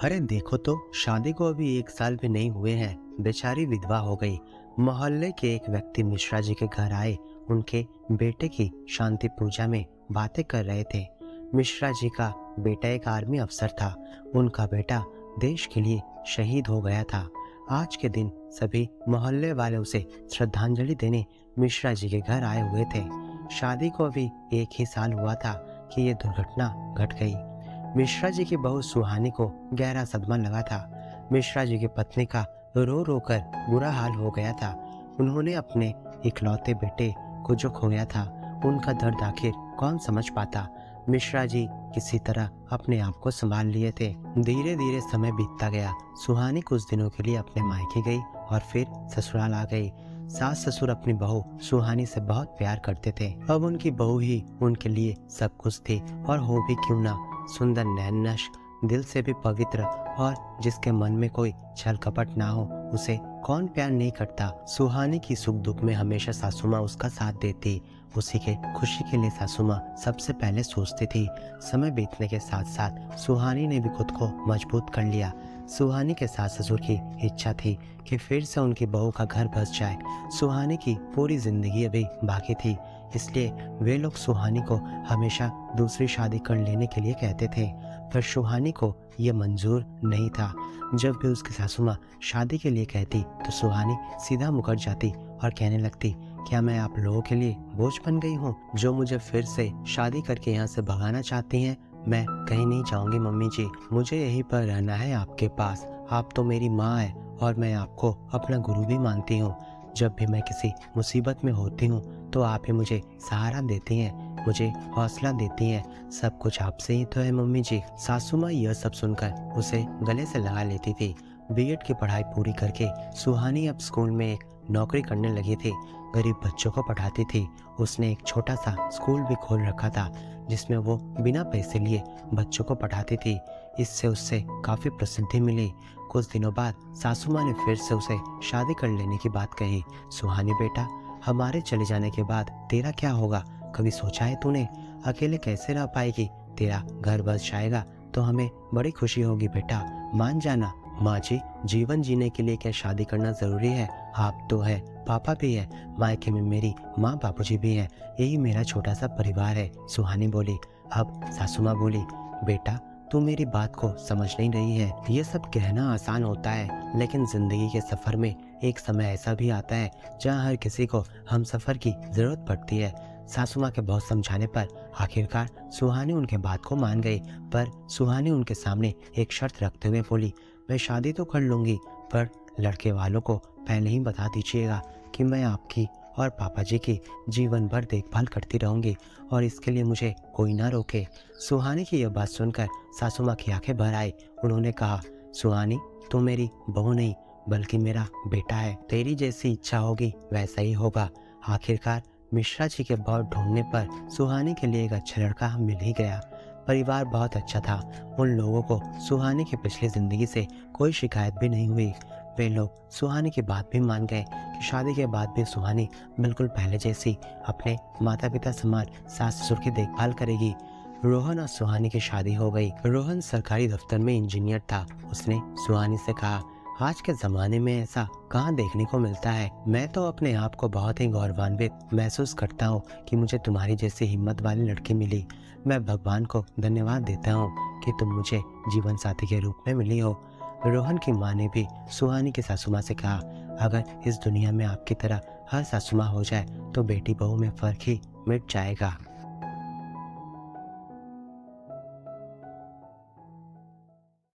अरे देखो तो शादी को अभी 1 साल भी नहीं हुए हैं, बेचारी विधवा हो गई। मोहल्ले के एक व्यक्ति मिश्रा जी के घर आए, उनके बेटे की शांति पूजा में बातें कर रहे थे। मिश्रा जी का बेटा एक आर्मी अफसर था। उनका बेटा देश के लिए शहीद हो गया था। आज के दिन सभी मोहल्ले वाले उसे श्रद्धांजलि देने मिश्रा जी के घर आए हुए थे। शादी को अभी 1 ही साल हुआ था कि ये दुर्घटना घट गई। मिश्रा जी की बहू सुहानी को गहरा सदमा लगा था। मिश्रा जी की पत्नी का रो रो कर बुरा हाल हो गया था। उन्होंने अपने इकलौते बेटे को जो खोया था, उनका दर्द आखिर कौन समझ पाता। मिश्रा जी किसी तरह अपने आप को संभाल लिए थे। धीरे धीरे समय बीतता गया। सुहानी कुछ दिनों के लिए अपने मायके गई और फिर ससुराल आ गई। सास ससुर अपनी बहू सुहानी से बहुत प्यार करते थे। अब उनकी बहू ही उनके लिए सब कुछ थी, और हो भी क्यों ना, सुंदर नैननश, दिल से भी पवित्र, और जिसके मन में कोई छल कपट ना हो, उसे कौन प्यार नहीं करता। सुहानी की सुख दुख में हमेशा सासू माँ उसका साथ देती। उसी के खुशी के लिए सासू माँ सबसे पहले सोचती थी। समय बीतने के साथ साथ सुहानी ने भी खुद को मजबूत कर लिया। सुहानी के सास ससुर की इच्छा थी कि फिर से उनकी बहू का घर बस जाए। सुहानी की पूरी जिंदगी अभी बाकी थी, इसलिए वे लोग सुहानी को हमेशा दूसरी शादी कर लेने के लिए कहते थे। पर सुहानी को यह मंजूर नहीं था। जब भी उसकी सासू माँ शादी के लिए कहती तो सुहानी सीधा मुकर जाती और कहने लगती, क्या मैं आप लोगों के लिए बोझ बन गई हूँ, जो मुझे फिर से शादी करके यहाँ से भगाना चाहती हैं? मैं कहीं नहीं जाऊंगी मम्मी जी, मुझे यहीं पर रहना है आपके पास। आप तो मेरी माँ है और मैं आपको अपना गुरु भी मानती हूँ। जब भी मैं किसी मुसीबत में होती हूँ तो आप ही मुझे सहारा देती हैं, मुझे हौसला देती हैं। सब कुछ आपसे ही तो है मम्मी जी। सासू माँ यह सब सुनकर उसे गले से लगा लेती थी। बीएड की पढ़ाई पूरी करके सुहानी अब स्कूल में एक नौकरी करने लगी थी। गरीब बच्चों को पढ़ाती थी। उसने एक छोटा सा स्कूल भी खोल रखा था, जिसमें वो बिना पैसे लिए बच्चों को पढ़ाती थी। इससे उससे काफ़ी प्रसिद्धि मिली। कुछ दिनों बाद सासू माँ ने फिर से उसे शादी कर लेने की बात कही। सुहानी बेटा, हमारे चले जाने के बाद तेरा क्या होगा? कभी सोचा है तूने? अकेले कैसे रह पाएगी? तेरा घर बस जाएगा तो हमें बड़ी खुशी होगी बेटा, मान जाना। माँ जी, जीवन जीने के लिए क्या शादी करना जरूरी है? आप तो है, पापा भी है, मायके में मेरी माँ बापूजी भी हैं, यही मेरा छोटा सा परिवार है, सुहानी बोली। अब सासू माँ बोली, बेटा तू मेरी बात को समझ नहीं रही है। ये सब कहना आसान होता है, लेकिन जिंदगी के सफर में एक समय ऐसा भी आता है जहाँ हर किसी को हम सफर की जरूरत पड़ती है। सासू माँ के बहुत समझाने पर आखिरकार सुहानी उनके बात को मान गई। पर सुहानी उनके सामने एक शर्त रखते हुए बोली, मैं शादी तो कर लूंगी, पर लड़के वालों को पहले ही बता दीजिएगा कि मैं आपकी और पापा जी की जीवन भर देखभाल करती रहूंगी, और इसके लिए मुझे कोई ना रोके। सुहानी की यह बात सुनकर सासू माँ की आंखें भर आई। उन्होंने कहा, सुहानी, तू मेरी बहू नहीं बल्कि मेरा बेटा है। तेरी जैसी इच्छा होगी वैसा ही होगा। आखिरकार मिश्रा जी के बहुत ढूंढने पर सुहानी के लिए एक अच्छा लड़का मिल ही गया। परिवार बहुत अच्छा था। उन लोगों को सुहानी की पिछली जिंदगी से कोई शिकायत भी नहीं हुई। वे लोग सुहानी की बात भी मान गए कि शादी के बाद भी सुहानी बिल्कुल पहले जैसी अपने माता पिता समान सास ससुर की देखभाल करेगी। रोहन और सुहानी की शादी हो गई। रोहन सरकारी दफ्तर में इंजीनियर था। उसने सुहानी से कहा, आज के जमाने में ऐसा कहाँ देखने को मिलता है। मैं तो अपने आप को बहुत ही गौरवान्वित महसूस करता हूँ कि मुझे तुम्हारी जैसी हिम्मत वाली लड़की मिली। मैं भगवान को धन्यवाद देता हूँ कि तुम मुझे जीवन साथी के रूप में मिली हो। रोहन की माँ ने भी सुहानी की सासू माँ से कहा, अगर इस दुनिया में आपकी तरह हर सासू माँ हो जाए तो बेटी बहू में फर्क ही मिट जाएगा।